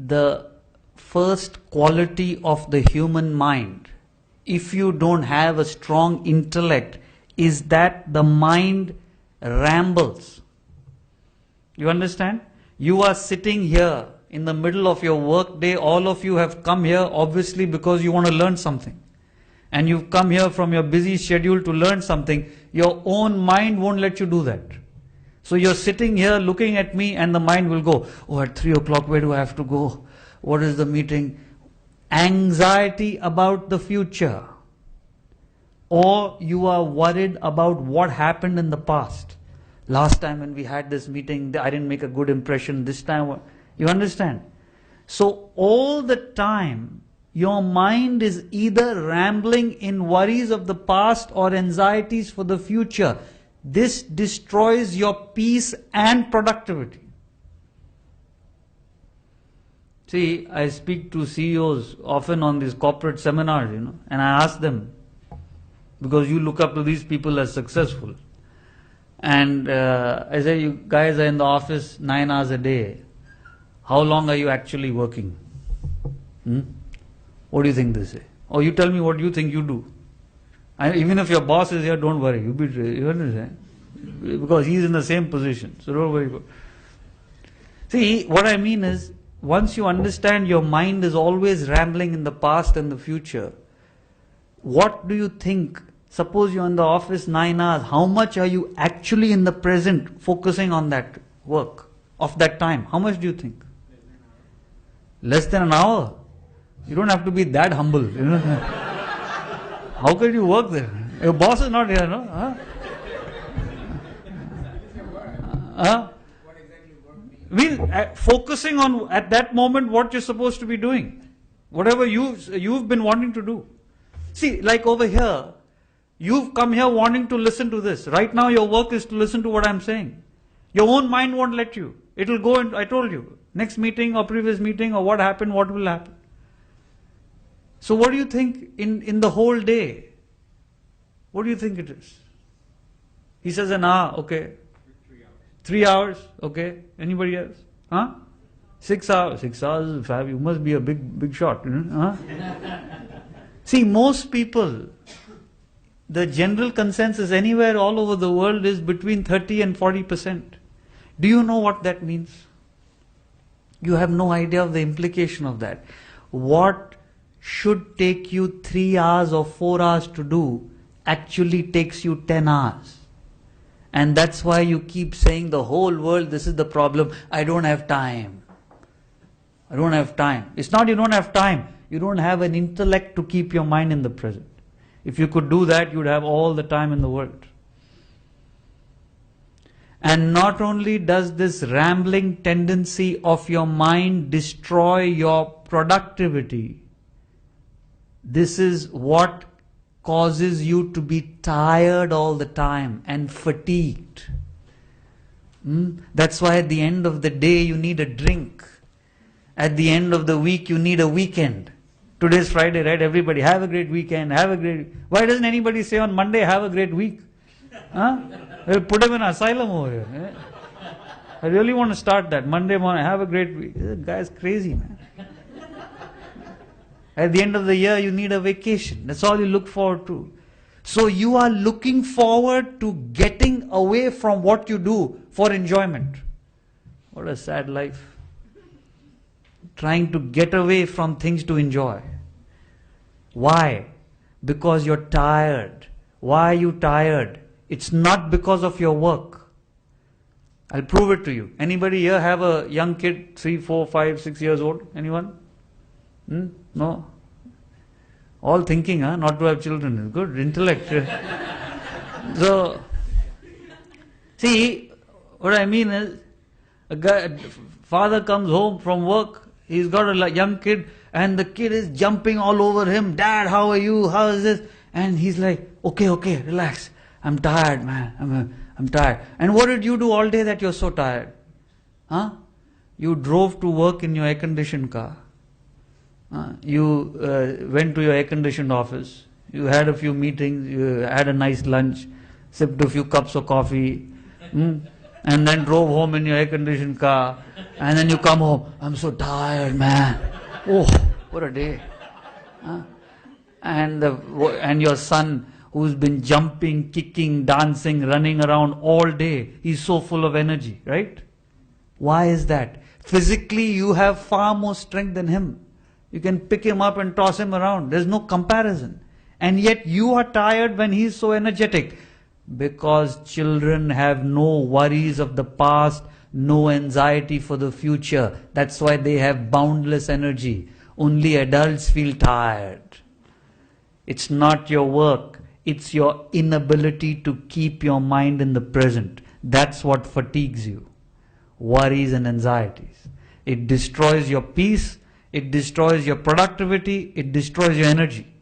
the first quality of the human mind, if you don't have a strong intellect, is that the mind rambles. You understand? You are sitting here in the middle of your work day. All of you have come here obviously because you want to learn something. And you've come here from your busy schedule to learn something. Your own mind won't let you do that. So you're sitting here looking at me and the mind will go, oh, at 3 o'clock, where do I have to go? What is the meeting? Anxiety about the future. Or you are worried about what happened in the past. Last time when we had this meeting, I didn't make a good impression. This time, you understand? So all the time, your mind is either rambling in worries of the past or anxieties for the future. This destroys your peace and productivity. See, I speak to CEOs often on these corporate seminars, and I ask them, because you look up to these people as successful. And I say, you guys are in the office 9 hours a day. How long are you actually working? What do you think they say? Or you tell me what you think you do. Even if your boss is here, don't worry. You understand? Because he's in the same position. So don't worry about it. See, what I mean is, once you understand your mind is always rambling in the past and the future, what do you think? Suppose you're in the office 9 hours. How much are you actually in the present focusing on that work of that time? How much do you think? Less than an hour. You don't have to be that humble. How can you work there? Your boss is not here, no? Focusing on at that moment what you're supposed to be doing. Whatever you've been wanting to do. See, like over here, you've come here wanting to listen to this. Right now your work is to listen to what I'm saying. Your own mind won't let you. It'll go and I told you, next meeting or previous meeting or what happened, what will happen. So what do you think in the whole day? What do you think it is? He says an hour, okay. 3 hours, okay. Anybody else? 6 hours. 6 hours is fab. You must be a big shot. See, most people, the general consensus anywhere all over the world is between 30 and 40%. Do you know what that means? You have no idea of the implication of that. What should take you 3 hours or 4 hours to do actually takes you 10 hours. And that's why you keep saying the whole world, this is the problem, I don't have time. I don't have time. It's not you don't have time. You don't have an intellect to keep your mind in the present. If you could do that, you'd have all the time in the world. And not only does this rambling tendency of your mind destroy your productivity, this is what causes you to be tired all the time and fatigued. That's why at the end of the day you need a drink. At the end of the week you need a weekend. Today's Friday, right? Everybody have a great weekend, have a great... Why doesn't anybody say on Monday, have a great week? They'll put him in an asylum over here. I really want to start that. Monday morning, have a great week. This guy's crazy, man. At the end of the year, you need a vacation. That's all you look forward to. So you are looking forward to getting away from what you do for enjoyment. What a sad life. Trying to get away from things to enjoy. Why? Because you're tired. Why are you tired? It's not because of your work. I'll prove it to you. Anybody here have a young kid, 3, 4, 5, 6 years old? Anyone? No? All thinking, not to have children. Good, intellect. So, see, what I mean is, father comes home from work, he's got a young kid, and the kid is jumping all over him. Dad, how are you? How is this? And he's like, okay, relax. I'm tired, man. I'm tired. And what did you do all day that you're so tired? You drove to work in your air-conditioned car. You went to your air-conditioned office. You had a few meetings. You had a nice lunch. Sipped a few cups of coffee. And then drove home in your air-conditioned car. And then you come home, I'm so tired, man. Oh, what a day. Huh? And your son who's been jumping, kicking, dancing, running around all day, he's so full of energy, right? Why is that? Physically, you have far more strength than him. You can pick him up and toss him around. There's no comparison. And yet you are tired when he's so energetic. Because children have no worries of the past, no anxiety for the future. That's why they have boundless energy. Only adults feel tired. It's not your work. It's your inability to keep your mind in the present. That's what fatigues you. Worries and anxieties. It destroys your peace. It destroys your productivity. It destroys your energy.